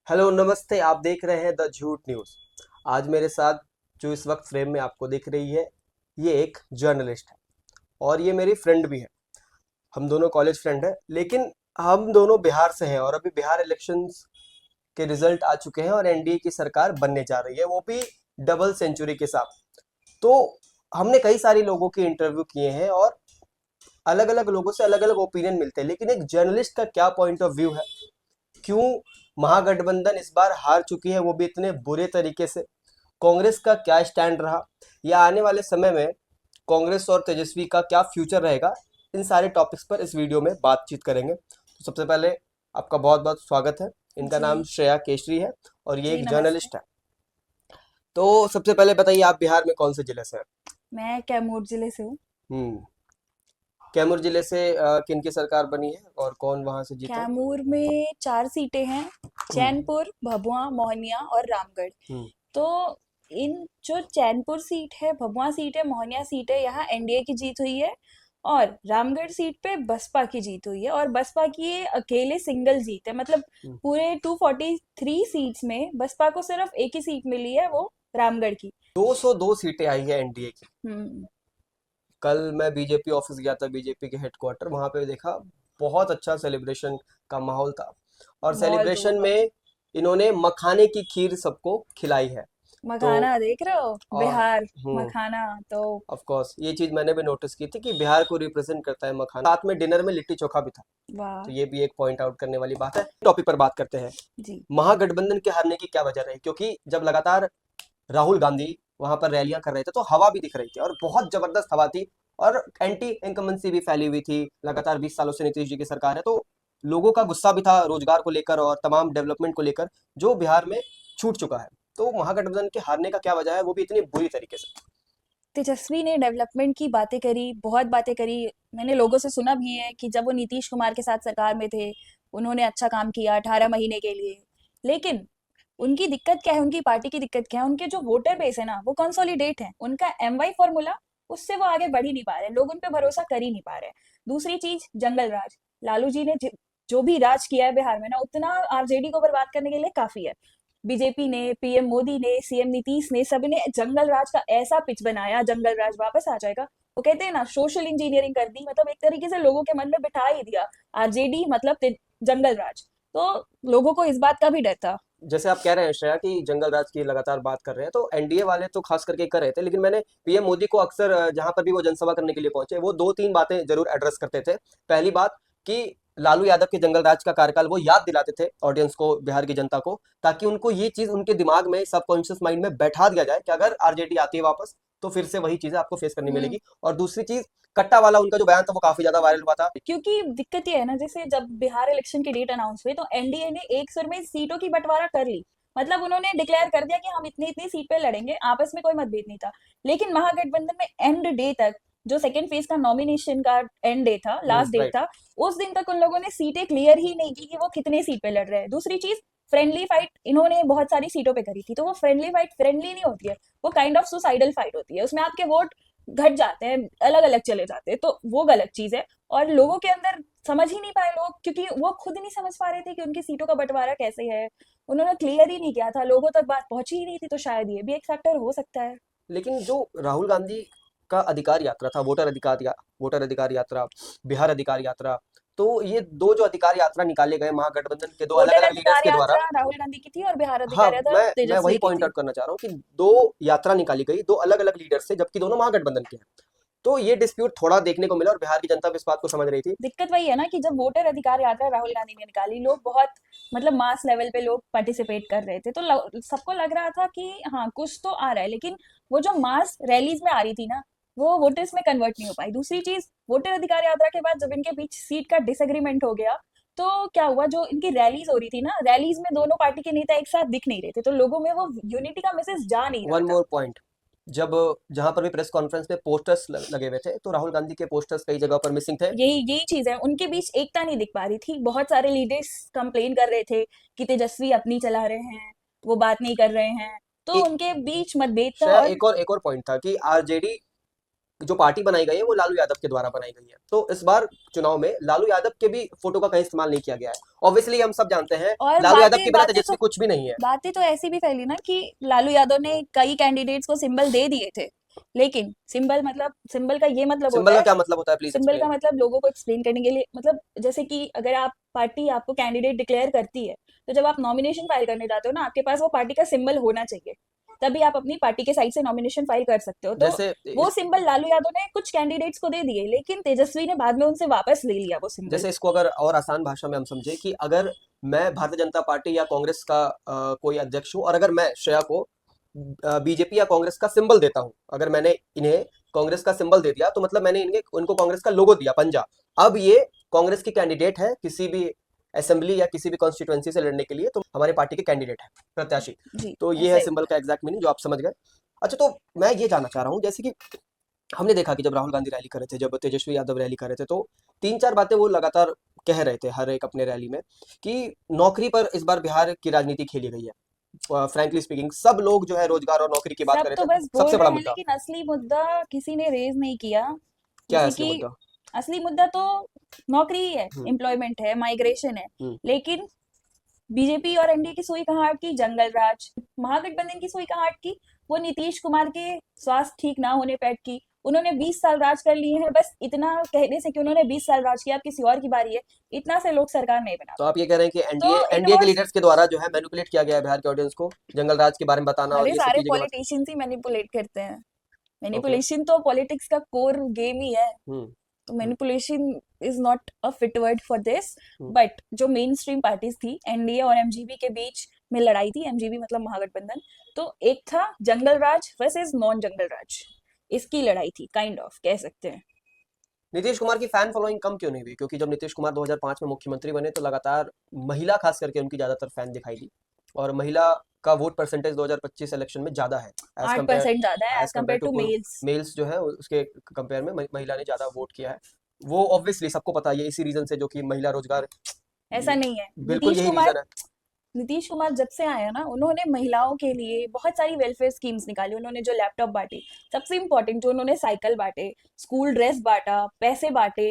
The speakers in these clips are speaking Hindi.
हेलो नमस्ते। आप देख रहे हैं द झूठ न्यूज़। आज मेरे साथ जो इस वक्त फ्रेम में आपको दिख रही है, ये एक जर्नलिस्ट है और ये मेरी फ्रेंड भी है। हम दोनों कॉलेज फ्रेंड हैं, लेकिन हम दोनों बिहार से हैं और अभी बिहार इलेक्शंस के रिजल्ट आ चुके हैं और एनडीए की सरकार बनने जा रही है, वो भी डबल सेंचुरी के साथ। तो हमने कई सारे लोगों के इंटरव्यू किए हैं और अलग अलग लोगों से अलग अलग ओपिनियन मिलते हैं, लेकिन एक जर्नलिस्ट का क्या पॉइंट ऑफ व्यू है, क्यों महागठबंधन इस बार हार चुकी है, वो भी इतने बुरे तरीके से, कांग्रेस का क्या स्टैंड रहा, या आने वाले समय में कांग्रेस और तेजस्वी का क्या फ्यूचर रहेगा, इन सारे टॉपिक्स पर इस वीडियो में बातचीत करेंगे। तो सबसे पहले आपका बहुत बहुत स्वागत है। इनका नाम जी। श्रेया केशरी है और ये जी, एक नमस्ते। जर्नलिस्ट है। तो सबसे पहले बताइए, आप बिहार में कौन से जिले से हैं? मैं कैमूर जिले से हूँ। हम्म। कैमूर जिले से किन की सरकार बनी है और कौन वहां से जीता है? कैमूर में 4 सीटें हैं, हम्म। चैनपुर, भभुआ, मोहनिया और रामगढ़। हम्म। तो इन जो चैनपुर सीट है, भभुआ सीट है, मोहनिया सीट है, यहाँ एनडीए की जीत हुई है। और रामगढ़ सीट पे बसपा की जीत हुई है और बसपा की ये अकेले सिंगल जीत है। मतलब हम्म। पूरे 243 सीट्स में बसपा को सिर्फ एक ही सीट मिली है, वो रामगढ़ की। 202 सीटें आई है एनडीए की। हम्म। कल मैं बीजेपी ऑफिस गया था, बीजेपी के हेडक्वार्टर, वहां पे देखा बहुत अच्छा सेलिब्रेशन का माहौल था। और माहौल तो सेलिब्रेशन होगा। में इन्होंने मखाने की खीर सबको खिलाई है। तो मखाना देख रहे हो? और बिहार। हम्म, मखाना तो ऑफ कोर्स ये चीज मैंने भी नोटिस की थी कि बिहार को रिप्रेजेंट करता है मखाना। साथ में डिनर में लिट्टी चोखा भी था। वाह। तो ये भी एक पॉइंट आउट करने वाली बात है। टॉपिक पर बात करते हैं। जी। महागठबंधन के हारने की क्या वजह रही? क्योंकि जब लगातार राहुल गांधी वहां पर रैलियां कर रहे थे तो हवा भी दिख रही थी और बहुत जबरदस्त हवा थी। और एंटी इनकम्बेंसी भी फैली हुई थी। लगातार 20 सालों से नीतीश जी की सरकार है, तो लोगों का गुस्सा भी था रोजगार को लेकर और तमाम डेवलपमेंट को लेकर, जो बिहार में छूट चुका है। तो महागठबंधन के हारने का क्या वजह है, वो भी इतनी बुरी तरीके से? तेजस्वी ने डेवलपमेंट की बातें करी, बहुत बातें करी। मैंने लोगों से सुना भी है कि जब वो नीतीश कुमार के साथ सरकार में थे, उन्होंने अच्छा काम किया 18 महीने के लिए। लेकिन उनकी दिक्कत क्या है, उनकी पार्टी की दिक्कत क्या है? उनके जो वोटर बेस है ना, वो कंसोलिडेट है। उनका एमवाई फॉर्मूला, उससे वो आगे बढ़ ही नहीं पा रहे, लोग उन पे भरोसा कर ही नहीं पा रहे। दूसरी चीज, जंगल राज। लालू जी ने जो भी राज किया है बिहार में ना, उतना आरजेडी को बर्बाद करने के लिए काफी है। बीजेपी ने, पीएम मोदी ने, सीएम नीतीश ने, सबने जंगल राज का ऐसा पिच बनाया, जंगल राज वापस आ जाएगा। वो कहते हैं ना, सोशल इंजीनियरिंग कर दी, मतलब एक तरीके से लोगों के मन में बिठा ही दिया, आरजेडी मतलब जंगल राज। तो लोगों को इस बात का भी डर था। जैसे आप कह रहे हैं श्रेया कि जंगल राज की लगातार बात कर रहे हैं, तो एनडीए वाले तो खास करके कर रहे थे, लेकिन मैंने पीएम मोदी को अक्सर जहां पर भी वो जनसभा करने के लिए पहुंचे, वो दो तीन बातें जरूर एड्रेस करते थे। पहली बात कि लालू यादव के जंगल राज का कार्यकाल वो याद दिलाते थे ऑडियंस को, बिहार की जनता को, ताकि उनको ये चीज उनके दिमाग में, सबकॉन्शियस माइंड में बैठा दिया जाए कि अगर आरजेडी आती है वापस तो फिर से वही चीजें आपको फेस करनी हम्म। मिलेगी। और दूसरी चीज, कट्टा वाला उनका जो बयान था वो काफी ज्यादा वायरल हुआ था। क्योंकि दिक्कत ये है ना, जैसे जब बिहार इलेक्शन की डेट अनाउंस हुई तो एनडीए ने एक सुर में सीटों की बंटवारा कर ली। मतलब उन्होंने डिक्लेयर कर दिया कि हम इतनी इतनी सीट पे लड़ेंगे, आपस में कोई मतभेद नहीं था। लेकिन महागठबंधन में एंड डे तक, जो सेकंड फेज का नॉमिनेशन का एंड डे था, लास्ट डेट राइट। था, उस दिन तक उन लोगों ने सीटें क्लियर ही नहीं की कि वो कितने सीट पे लड़ रहे हैं। दूसरी चीज, फ्रेंडली फाइट इन्होंने बहुत सारी सीटों पे करी थी, तो वो फ्रेंडली फाइट फ्रेंडली नहीं होती है, वो काइंड ऑफ सुसाइडल फाइट होती है। उसमें आपके वोट घट जाते हैं, अलग अलग चले जाते हैं, तो वो गलत चीज है। और लोगों के अंदर समझ ही नहीं पाए लोग, क्योंकि वो खुद नहीं समझ पा रहे थे कि उनकी सीटों का बंटवारा कैसे है। उन्होंने क्लियर ही नहीं किया था, लोगों तक बात पहुंची ही नहीं थी, तो शायद ये भी एक फैक्टर हो सकता है। लेकिन जो राहुल गांधी का अधिकार यात्रा था, वोटर अधिकार यात्रा, बिहार अधिकार यात्रा, तो ये दो जो अधिकार यात्रा निकाले गए महागठबंधन के दो अलग वोटर अलग लीडर्स अधिकार के द्वारा। यात्रा राहुल गांधी की थी और बिहार हाँ, अधिकार यात्रा मैं वही तेजस्वी की पॉइंट थी। आउट करना चाह रहा हूँ कि दो यात्रा निकाली गई दो अलग अलग लीडर से, जबकि दोनों महागठबंधन के हैं। तो ये डिस्प्यूट थोड़ा देखने को मिला और बिहार की जनता भी इस बात को समझ रही थी। दिक्कत वही है ना कि जब वोटर अधिकार यात्रा राहुल गांधी ने निकाली, लोग बहुत, मतलब मास लेवल पे लोग पार्टिसिपेट कर रहे थे, तो सबको लग रहा था कि हाँ कुछ तो आ रहा है। लेकिन वो जो मास रैलीज में आ रही थी ना, वो वोटर्स में कन्वर्ट नहीं हो पाई। दूसरी चीज, वोटर अधिकार यात्रा के बाद जब इनके बीच सीट का डिसएग्रीमेंट हो गया, तो क्या हुआ, जो इनकी रैलीज हो रही थी ना, रैलीज में दोनों पार्टी के नेता एक साथ दिख नहीं रहे थे, तो लोगों में वो यूनिटी का मैसेज जा नहीं रहा वन था। मोर पॉइंट, जब जहां पर भी प्रेस कॉन्फ्रेंस पे पोस्टर्स लगे हुए थे, तो राहुल गांधी के पोस्टर्स कई जगह पर मिसिंग थे। यही यही चीज है, उनके बीच एकता नहीं दिख पा रही थी। बहुत सारे लीडर्स कंप्लेन कर रहे थे कि तेजस्वी अपनी चला रहे हैं, वो बात नहीं कर रहे हैं, तो ए, उनके बीच मतभेद था। शायद और एक और पॉइंट था कि आरजेडी जो पार्टी बनाई गई है वो लालू यादव के द्वारा बनाई गई है। तो इस बार चुनाव में लालू यादव के भी फोटो का कहीं इस्तेमाल नहीं किया गया है। ऑब्वियसली हम सब जानते हैं और लालू यादव बातें के बिना बातें तो तेजस्वी कुछ भी नहीं है। बातें तो ऐसी भी फैली ना कि लालू यादव ने कई कैंडिडेट्स को सिंबल दे दिए थे, लेकिन सिंबल का ये मतलब होता सिंबल का है, क्या मतलब होता है, प्लीज सिंबल का एक्सप्लेन। मतलब लोगों को एक्सप्लेन करने के लिए, मतलब जैसे कि अगर आप पार्टी आपको कैंडिडेट डिक्लेयर करती है, तो जब आप नॉमिनेशन फाइल करने जाते हो ना, आपके पास वो पार्टी का सिंबल होना चाहिए, तभी आप अपनी पार्टी के साइड से नॉमिनेशन फाइल कर सकते हो। तो जैसे वो सिंबल लालू यादव ने कुछ कैंडिडेट्स को दे दिए, लेकिन तेजस्वी ने बाद में उनसे वापस ले लिया वो सिंबल। जैसे इसको अगर और आसान भाषा में हम समझे कि अगर मैं भारतीय जनता पार्टी या कांग्रेस का कोई अध्यक्ष हूं और अगर मैं श्रेया को बीजेपी या कांग्रेस का सिंबल देता हूं, अगर मैंने इन्हें कांग्रेस का सिंबल दे दिया तो मतलब मैंने इन्हें उनको कांग्रेस का लोगो दिया, पंजा। अब ये कांग्रेस की कैंडिडेट है किसी भी असेंबली या किसी भी कॉन्स्टिट्यूएंसी से लड़ने के लिए, तो हमारे पार्टी के कैंडिडेट है, प्रत्याशी। जी, तो ये ऐसा है ही सिंबल होता का एग्जैक्ट मीनिंग जो आप समझ गए। अच्छा, तो मैं ये जानना चाह रहा हूँ, जैसे कि हमने देखा कि जब राहुल गांधी रैली कर रहे थे, जब तेजस्वी यादव रैली कर रहे थे, तो तीन चार बातें वो लगातार कह रहे थे हर एक अपने रैली में कि नौकरी पर इस बार बिहार की राजनीति खेली गई है। फ्रैंकली स्पीकिंग सब लोग जो है रोजगार और नौकरी की है। बात सब कर तो रहे थे, बस बोल सबसे रहे बड़ा हैं, मुद्दा लेकिन असली मुद्दा किसी ने रेज नहीं किया। क्या है, जैसे असली कि मुद्दा। असली मुद्दा तो नौकरी ही है, हम्म। एम्प्लॉयमेंट है, माइग्रेशन है। हम्म। लेकिन बीजेपी और एनडीए की सुई कहाँ अटकी? जंगल राज। महागठबंधन की सुई कहाँ अटकी? वो नीतीश कुमार के स्वास्थ्य ठीक ना होने पे अटकी। उन्होंने 20 साल राज कर लिए हैं, बस इतना कहने से कि उन्होंने 20 साल राज किया, अब किसी और की बारी है, इतना से लोग सरकार नहीं तो बनाते। आप ये कह रहे हैं कि तो एनडीए इट एनडीए के वाज, लीडर्स के द्वारा जो है मैनिपुलेट किया गया है बिहार के ऑडियंस को, जंगल राज के बारे में बताना और अरे ये सब सारे चीजें के बारे पॉलिटिशियंस ही मैनिपुलेट करते हैं। में। ओके। मैनिपुलेशन तो पॉलिटिक्स का कोर गेम ही है। हम्म। तो hmm. Manipulation is not a fit word for this. Hmm. But जो मेन स्ट्रीम पार्टीज थी, एनडीए और एमजीबी के बीच में लड़ाई थी, एमजीबी मतलब महागठबंधन। तो एक था जंगल राज वर्सेस नॉन जंगल राज, इसकी लड़ाई थी, काइंड ऑफ कह सकते हैं। नीतीश कुमार की फैन फॉलोइंग कम क्यों नहीं हुई, क्योंकि जब नीतीश कुमार 2005 में मुख्यमंत्री बने तो लगातार महिला खास करके उनकी ज्यादातर फैन दिखाई दी, और महिला का वोट परसेंटेज 2025 इलेक्शन में ज्यादा है एज आठ कम्पेयर परसेंट ज्यादा है as as compare compare to to males. Males जो है उसके कंपेयर में महिला ने ज्यादा वोट किया है। वो ऑब्वियसली सबको पता है, ये इसी रीजन से जो कि महिला रोजगार, ऐसा नहीं है। बिल्कुल यही रीजन है। नीतीश कुमार जब से आया ना, उन्होंने महिलाओं के लिए बहुत सारी वेलफेयर स्कीम्स निकाली। उन्होंने जो लैपटॉप बांटे, सबसे इम्पोर्टेंट जो उन्होंने साइकिल बांटे, स्कूल ड्रेस बांटा, पैसे बांटे।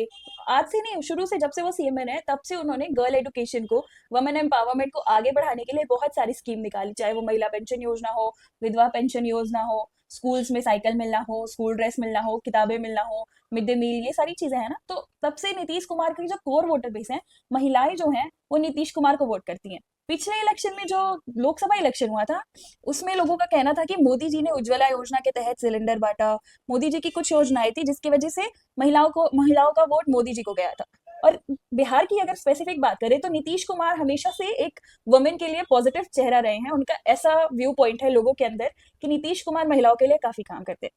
आज से नहीं, शुरू से जब से वो सीएम है तब से उन्होंने गर्ल एजुकेशन को, वुमेन एम्पावरमेंट को आगे बढ़ाने के लिए बहुत सारी स्कीम निकाली, चाहे वो महिला पेंशन योजना हो, विधवा पेंशन योजना हो, स्कूल्स में साइकिल मिलना हो, स्कूल ड्रेस मिलना हो, किताबें मिलना हो, मिड डे मील, ये सारी चीजें हैं ना। तो तब से नीतीश कुमार की जो कोर वोटर बेस है, महिलाएं जो हैं वो नीतीश कुमार को वोट करती हैं। पिछले इलेक्शन में जो लोकसभा इलेक्शन हुआ था, उसमें लोगों का कहना था कि मोदी जी ने उज्ज्वला योजना के तहत सिलेंडर बांटा, मोदी जी की कुछ योजनाएं थी जिसकी वजह से महिलाओं का वोट मोदी जी को गया था। और बिहार की अगर स्पेसिफिक बात करें तो नीतीश कुमार हमेशा से एक वुमेन के लिए पॉजिटिव चेहरा रहे हैं। उनका ऐसा व्यू पॉइंट है लोगों के अंदर कि नीतीश कुमार महिलाओं के लिए काफी काम करते हैं।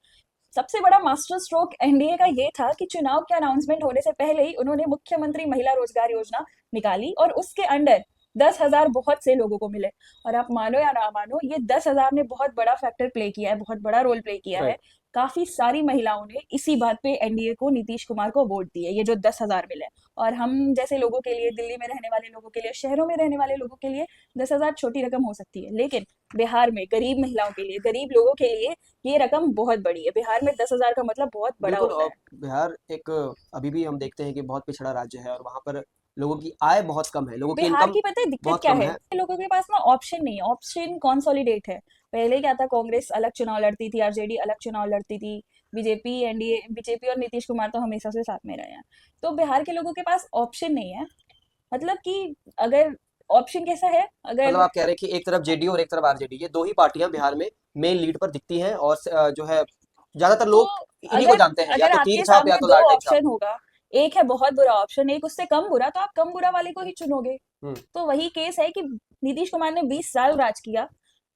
सबसे बड़ा मास्टर स्ट्रोक एनडीए का ये था कि चुनाव के अनाउंसमेंट होने से पहले ही उन्होंने मुख्यमंत्री महिला रोजगार योजना निकाली, और उसके अंडर 10,000 बहुत से लोगों को मिले। और आप मानो या ना मानो, ये 10,000 ने बहुत बड़ा फैक्टर प्ले किया है, बहुत बड़ा रोल प्ले किया है। राइट। काफी सारी महिलाओं ने इसी बात पे एनडीए को, नीतीश कुमार को वोट दिए, ये जो 10,000 मिले। और हम जैसे लोगों के लिए, दिल्ली में रहने वाले लोगों के लिए, शहरों में रहने वाले लोगों के लिए 10,000 छोटी रकम हो सकती है, लेकिन बिहार में गरीब महिलाओं के लिए, गरीब लोगों के लिए ये रकम बहुत बड़ी है। बिहार में 10,000 का मतलब बहुत बड़ा बिल्कुल। होता और है। बिहार एक अभी भी हम देखते हैं कि बहुत पिछड़ा राज्य है और वहाँ पर लोगों की आय बहुत कम है, लोगों की बिहार इनकम की पता है दिक्कत बहुत क्या कम है? है। लोगों के पास ना ऑप्शन नहीं है, ऑप्शन कॉन्सोलिडेट है। पहले क्या था, कांग्रेस अलग चुनाव लड़ती थी, आरजेडी अलग चुनाव लड़ती थी, बीजेपी एनडीए, बीजेपी और नीतीश कुमार तो हमेशा से साथ में रहे हैं। तो बिहार के लोगों के पास ऑप्शन नहीं है। मतलब कि अगर ऑप्शन कैसा है, मतलब अगर आप कह रहे हैं कि एक तरफ जेडीयू और एक तरफ आरजेडी, ये दो ही पार्टियां बिहार में मेन लीड पर दिखती हैं, और जो है ज्यादातर तो लोग इन्हीं को अगर जानते हैं, या अगर तो तीर आपके छाप या सामने तो दो लालटेन छाप। ऑप्शन होगा, एक है बहुत बुरा ऑप्शन, एक उससे कम बुरा, तो आप कम बुरा वाले को ही चुनोगे। हम्म। तो वही केस है कि नीतीश कुमार ने 20 साल राज किया,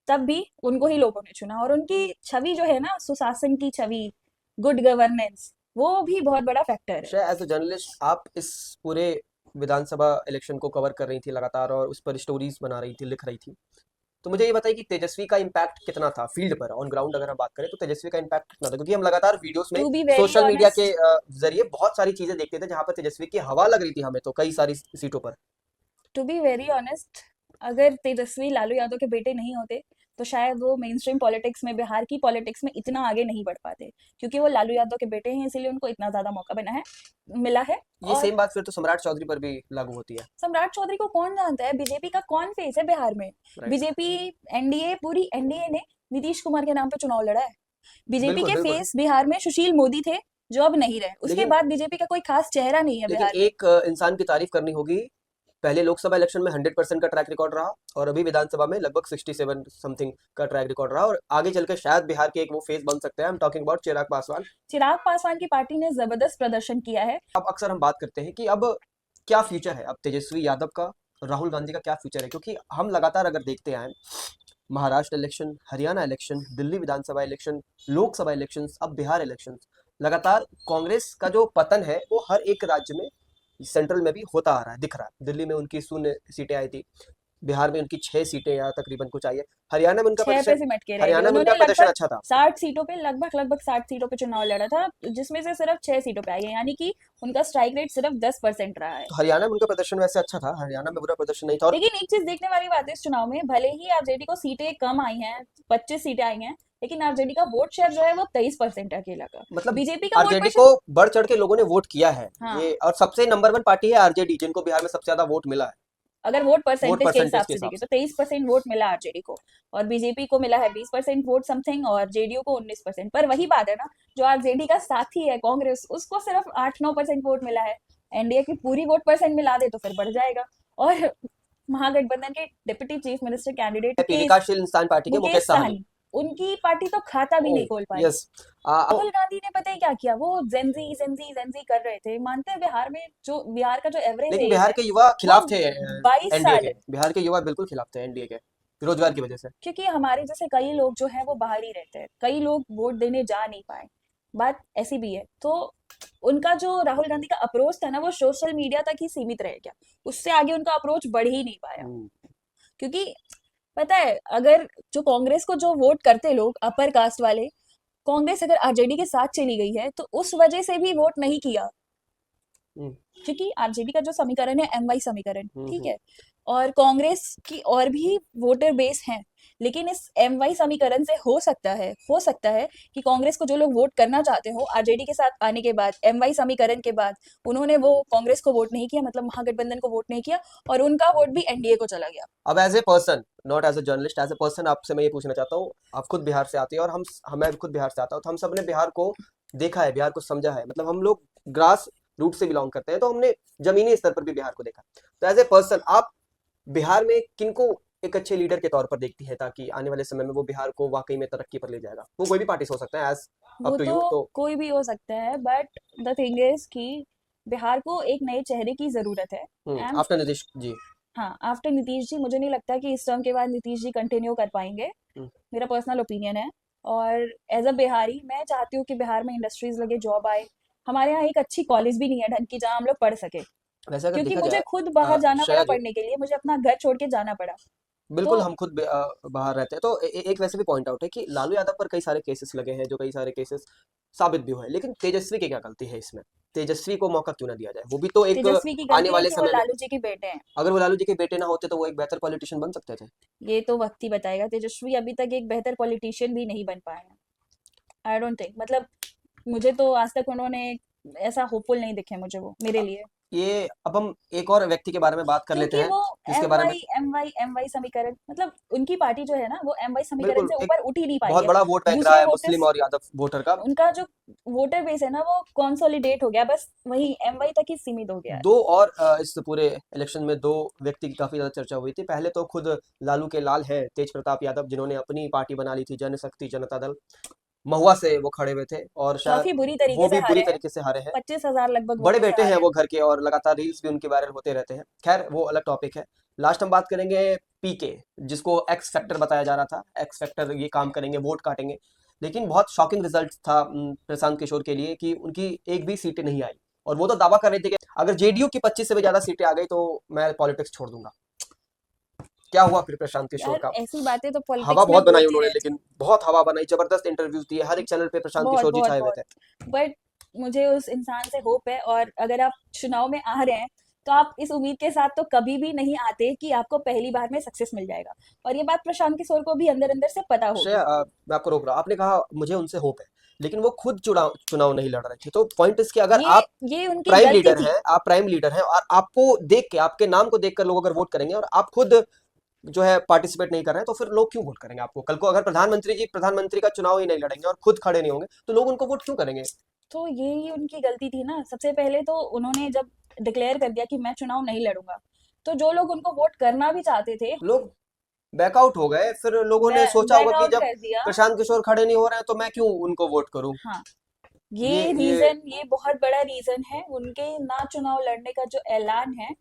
तब भी उनको ही लोगों ने चुना। और उनकी छवि जो है ना, सुशासन की छवि, गुड गवर्नेंस, वो भी बहुत बड़ा फैक्टर है। एज अ जर्नलिस्ट आप इस पूरे विधानसभा इलेक्शन को कवर कर रही थी लगातार और उस पर स्टोरीज बना रही थी, लिख रही थी। तो मुझे ये बताइए कि तेजस्वी का इम्पैक्ट कितना था फील्ड पर, ऑन ग्राउंड अगर हम बात करें तो तेजस्वी का इम्पैक्ट कितना था, क्योंकि हम लगातार वीडियोस में to be very social media के ऑनेस्ट, जरिए बहुत सारी चीजें देखते थे जहां पर तेजस्वी की हवा लग रही थी हमें तो कई सारी सीटों पर। टू बी वेरी ऑनेस्ट, अगर तेजस्वी लालू यादव के बेटे नहीं होते तो शायद वो मेन स्ट्रीम पॉलिटिक्स में, बिहार की पॉलिटिक्स में इतना आगे नहीं बढ़ पाते, क्योंकि वो लालू यादव के बेटे हैं, इसीलिए उनको इतना ज्यादा मौका मिला है। ये और सेम बात फिर तो सम्राट चौधरी पर भी लागू होती है। सम्राट चौधरी को कौन जानता है, बीजेपी का कौन फेस है बिहार में? राइट। बीजेपी, एनडीए, पूरी एनडीए ने नीतीश कुमार के नाम पे चुनाव लड़ा है। बीजेपी बिल्कुल के बिल्कुल। फेस बिहार में सुशील मोदी थे, जो अब नहीं रहे। उसके लेकिन बाद बीजेपी का कोई खास चेहरा नहीं है लेकिन बिहार में। एक इंसान की तारीफ करनी होगी, पहले लोकसभा इलेक्शन में 100% का ट्रैक रिकॉर्ड रहा और अभी विधानसभा में लगभग 67 समथिंग का ट्रैक रिकॉर्ड रहा, और आगे चल के शायद बिहार के एक वो फेस बन सकते हैं। I am talking about Chirag Paswan. Chirag Paswan की पार्टी ने जबरदस्त प्रदर्शन किया है। अब अक्सर हम बात करते हैं कि अब क्या फ्यूचर है, अब तेजस्वी यादव का, राहुल गांधी का क्या फ्यूचर है, क्योंकि हम लगातार अगर देखते आए, महाराष्ट्र इलेक्शन, हरियाणा इलेक्शन, दिल्ली विधानसभा इलेक्शन, लोकसभा इलेक्शन, अब बिहार इलेक्शन, लगातार कांग्रेस का जो पतन है वो हर एक राज्य में, सेंट्रल में भी होता आ रहा है, दिख रहा है। दिल्ली में उनकी 0 सीटें आई थी, बिहार में उनकी 6 सीटें या तकरीबन कुछ आई है, हरियाणा में उनका 6 पे प्रदर्शन, सिमट के रह गए। हरियाणा में उनका उन्होंने प्रदर्शन लगभग अच्छा था। 60 सीटों पे, लगभग 60 सीटों पे चुनाव लड़ा था, जिसमें से सिर्फ 6 सीटों पे आई है, यानी कि उनका स्ट्राइक रेट सिर्फ 10% रहा है। तो हरियाणा में उनका प्रदर्शन वैसे अच्छा था, हरियाणा में बुरा प्रदर्शन नहीं था। और लेकिन एक चीज देखने वाली बात है इस चुनाव में, भले ही आरजेडी को सीटें कम आई हैं, 25 सीटें आई हैं, लेकिन आरजेडी का वोट शेयर जो है वो 23% है अकेला का। मतलब बीजेपी का वोट आरजेडी को शेयर, बढ़ चढ़ के लोगों ने वोट किया है। हाँ, ये और सबसे नंबर 1 पार्टी है आरजेडी, जिनको बिहार में सबसे ज्यादा वोट मिला है, अगर वोट वोट परसेंटेज के परसेंटेज हिसाब के से हिसाब देखें से। तो 23% वोट मिला आरजेडी को, और बीजेपी को मिला है 20% वोट समथिंग, और जेडीयू को 19%। पर वही बात है ना, जो आरजेडी का साथी है कांग्रेस, उसको सिर्फ 8-9% वोट मिला है। एनडीए की पूरी वोट परसेंट मिला दे तो फिर बढ़ जाएगा। और महागठबंधन के डिप्टी चीफ मिनिस्टर कैंडिडेट है विकासशील इंसान पार्टी के मुकेश मुकेश साहनी। सहनी, उनकी पार्टी तो खाता भी ओ नहीं खोल पाई। यस। राहुल गांधी ने पता है क्या किया, वो जेंजी जेंजी जेंजी कर रहे थे। मानते हैं बिहार में जो, बिहार का जो एवरेज लेकिन एज बिहार है के युवा वो खिलाफ थे 22 एनडीए साल के, है। बिहार के युवा बिल्कुल खिलाफ थे एनडीए के, बेरोजगार की वजह से। क्योंकि हमारे जैसे कई लोग जो हैं वो बाहर ही रहते हैं, कई लोग वोट देने जा नहीं पाए, बात ऐसी भी है। तो उनका जो राहुल गांधी का अप्रोच था ना, वो सोशल मीडिया तक ही सीमित रह गया, उससे आगे उनका अप्रोच बढ़ ही नहीं पाया। क्योंकि पता है, अगर जो कांग्रेस को जो वोट करते लोग अपर कास्ट वाले, कांग्रेस अगर आरजेडी के साथ चली गई है तो उस वजह से भी वोट नहीं किया, हम्म, क्योंकि आरजेडी का जो समीकरण है एमवाई समीकरण, ठीक हम्म। है, और कांग्रेस की और भी वोटर बेस हैं, लेकिन इस एमवाई समीकरण से हो सकता है कि कांग्रेस को जो लोग वोट करना चाहते हो, आरजेडी के साथ आने के बाद, एमवाई समीकरण के बाद, उन्होंने वो कांग्रेस को वोट नहीं किया, मतलब महागठबंधन को वोट नहीं किया, और उनका वोट भी एनडीए को चला गया। अब as a person, not as a journalist, as a person आपसे मैं ये पूछना चाहता हूँ, आप खुद बिहार से आते हैं और मैं भी खुद बिहार से आता हूँ, तो हम सब ने बिहार को देखा है, बिहार को समझा है, मतलब हम लोग ग्रास रूट से बिलोंग करते हैं, तो हमने जमीनी स्तर पर भी बिहार को देखा। तो एज ए पर्सन आप बिहार में किनको एक अच्छे लीडर के तौर पर देखती है, ताकि आने वाले समय में वो बिहार को वाकई में तरक्की पर ले जाएगा? वो कोई भी पार्टी से हो सकता है, एज अप वो टू तो यू। तो कोई भी हो सकता है, बट द थिंग इज कि बिहार को एक नए चेहरे की जरूरत है। And after Nitish ji. हाँ, आफ्टर नीतीश जी, मुझे नहीं लगता कि इस टर्म के बाद नीतीश जी कंटिन्यू कर पाएंगे, हम्म, मेरा पर्सनल ओपिनियन है। और एज अ बिहारी मैं चाहती हूँ कि बिहार में इंडस्ट्रीज लगे, जॉब आए। हमारे यहाँ एक अच्छी कॉलेज भी नहीं है ढंग की, जहाँ हम लोग पढ़ सके, वैसे अगर क्योंकि देखा मुझे जाए खुद बाहर जाना पड़ा श्रेया जी, पढ़ने के लिए, मुझे अपना घर छोड़ के जाना पड़ा। तो बिल्कुल हम खुद बाहर रहते हैं, तो एक वैसे भी पॉइंट आउट है कि लालू यादव पर कई सारे केसेस लगे हैं, जो कई सारे केसेस साबित भी हुए हैं, लेकिन तेजस्वी की क्या गलती है इसमें? तेजस्वी को मौका क्यों ना दिया जाए? वो भी तो एक तेजस्वी की आने गलती है वाले कि वो समय में, लालू जी के बेटे हैं। अगर वो लालू जी के बेटे ना होते तो वो एक बेहतर पॉलिटिशियन बन सकते थे। ये तो वक्त ही बताएगा। तेजस्वी अभी तक एक बेहतर पॉलिटिशियन भी नहीं बन पाए हैं, आई डोंट थिंक। मतलब मुझे तो आज तक उन्होंने ऐसा होपफुल नहीं दिखे मुझे वो, मेरे लिए। ये अब हम एक और व्यक्ति के बारे में बात कर लेते क्योंकि हैं, वो जिसके एम बारे में Y M Y M Y समीकरण, मतलब उनकी पार्टी जो है ना, वो एम वाई समीकरण बिल्कुल से एक ऊपर उठ ही नहीं पाई बहुत है। बड़ा वोट बैंक रहा दूसरे है मुस्लिम वोटर्स, और यादव वोटर का। उनका जो वोटर बेस है ना, वो कंसोलिडेट हो गया, बस वही एम वाई तक ही सीमित हो गया है। दो और इस पूरे इलेक्शन में दो व्यक्ति की काफी ज्यादा चर्चा हुई थी। पहले तो खुद लालू के लाल हैं तेज प्रताप यादव, जिन्होंने अपनी पार्टी बना ली थी जनशक्ति जनता दल, महुआ से वो खड़े हुए थे, और शायद काफी बुरी वो तरीके से भी बुरी हारे हैं, तरीके से हारे हैं। 25,000 लगभग बड़े वोटों से बेटे हैं हारे हैं। वो घर के, और लगातार रील्स भी उनके वायरल होते रहते हैं। खैर वो अलग टॉपिक है। लास्ट हम बात करेंगे पीके, जिसको एक्स फैक्टर बताया जा रहा था, एक्स फैक्टर ये काम करेंगे, वोट काटेंगे, लेकिन बहुत शॉकिंग रिजल्ट था प्रशांत किशोर के लिए कि उनकी एक भी सीटें नहीं आई, और वो तो दावा कर रहे थे कि अगर जेडीयू की 25 से भी ज्यादा सीटें आ गई तो मैं पॉलिटिक्स छोड़ दूंगा। क्या हुआ फिर प्रशांत किशोर यार का? ऐसी बातें तो हवा पॉलिटिक्स में बहुत बनाई होती उन्होंने, रहती लेकिन बहुत हवा बनाई, जबरदस्त इंटरव्यूज दिए, हर एक चैनल पे हैं, प्रशांत बहुत किशोर जी बहुत छाए हुए बहुत। थे। बट मुझे उस इंसान से होप है, और अगर आप चुनाव में आ रहे हैं तो आप इस उम्मीद के साथ तो कभी भी नहीं आते कि आपको पहली बार में सक्सेस मिल जाएगा। और ये बात प्रशांत किशोर को भी अंदर अंदर से पता श्रेया, होगी। मैं आपको रोक रहा हूँ। आपने कहा मुझे उनसे होप है, लेकिन वो खुद चुनाव चुनाव नहीं लड़ रहे थे। तो पॉइंट इसके, अगर ये आप ये उनकी प्राइम गलती लीडर थी। हैं, आप प्राइम लीडर हैं और आपको देख के, आपके नाम को देखकर लोग अगर वोट करेंगे और आप खुद जो है पार्टिसिपेट नहीं कर रहे हैं, तो फिर लोग क्यों वोट करेंगे आपको? कल को अगर प्रधानमंत्री का चुनाव ही नहीं लड़ेंगे और खुद खड़े नहीं होंगे, तो लोग उनको वोट क्यों करेंगे? तो यही उनकी गलती थी ना। सबसे पहले तो उन्होंने जब डिक्लेयर कर दिया कि मैं चुनाव नहीं लड़ूंगा, तो जो लोग उनको वोट करना भी चाहते थे, लोग बैकआउट हो गए। फिर लोगों ने सोचा होगा कि बैकआउट जब कर दिया। प्रशांत किशोर खड़े नहीं हो रहे हैं, तो मैं क्यों उनको वोट करूं? हाँ, ये ये ये बहुत बड़ा रीजन है। उनके ना चुनाव लड़ने का जो ऐलान है,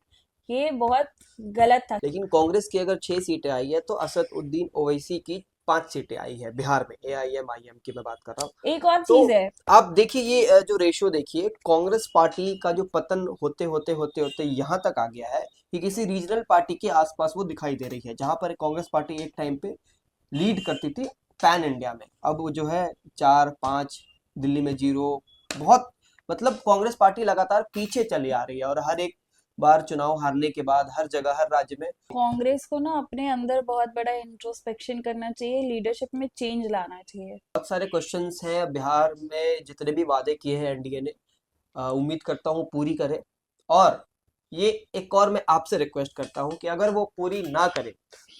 ये बहुत गलत था। लेकिन कांग्रेस की अगर 6 सीटें आई है, तो असदुद्दीन ओवैसी की 5 सीटें आई है बिहार में। AIM की मैं बात कर रहा हूँ। एक और चीज तो है। आप देखिए, ये जो रेशियो देखिए, कांग्रेस पार्टी का जो पतन होते होते होते होते यहाँ तक आ गया है कि किसी रीजनल पार्टी के आसपास वो दिखाई दे रही है। जहां पर कांग्रेस पार्टी एक टाइम पे लीड करती थी पैन इंडिया में, अब वो जो है 4-5, दिल्ली में 0, बहुत, मतलब कांग्रेस पार्टी लगातार पीछे चली आ रही है। और हर एक बार चुनाव हारने के बाद हर जगह, हर राज्य में कांग्रेस को ना अपने अंदर बहुत बड़ा इंट्रोस्पेक्शन करना चाहिए, लीडरशिप में चेंज लाना चाहिए। बहुत सारे क्वेश्चंस हैं। बिहार में जितने भी वादे किए हैं एनडीए ने, उम्मीद करता हूँ पूरी करे। और ये एक और मैं आपसे रिक्वेस्ट करता हूँ कि अगर वो पूरी ना करे,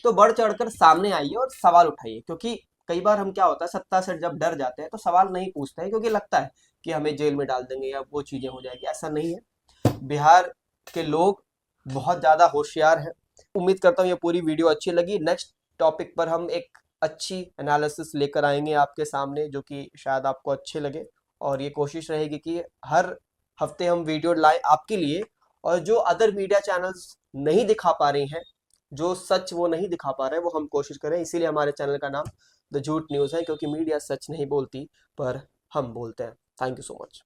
तो बढ़ चढ़कर सामने आइए और सवाल उठाइए। क्योंकि कई बार हम, क्या होता है, सत्ता से जब डर जाते हैं तो सवाल नहीं पूछते हैं, क्योंकि लगता है कि हमें जेल में डाल देंगे या वो चीजें हो जाएगी। ऐसा नहीं है। बिहार के लोग बहुत ज्यादा होशियार हैं। उम्मीद करता हूँ ये पूरी वीडियो अच्छी लगी। नेक्स्ट टॉपिक पर हम एक अच्छी एनालिसिस लेकर आएंगे आपके सामने, जो कि शायद आपको अच्छे लगे। और ये कोशिश रहेगी कि हर हफ्ते हम वीडियो लाएं आपके लिए। और जो अदर मीडिया चैनल्स नहीं दिखा पा रही हैं, जो सच वो नहीं दिखा पा रहे हैं, वो हम कोशिश करें। इसीलिए हमारे चैनल का नाम द झूठ न्यूज़ है, क्योंकि मीडिया सच नहीं बोलती, पर हम बोलते हैं। Thank you so much.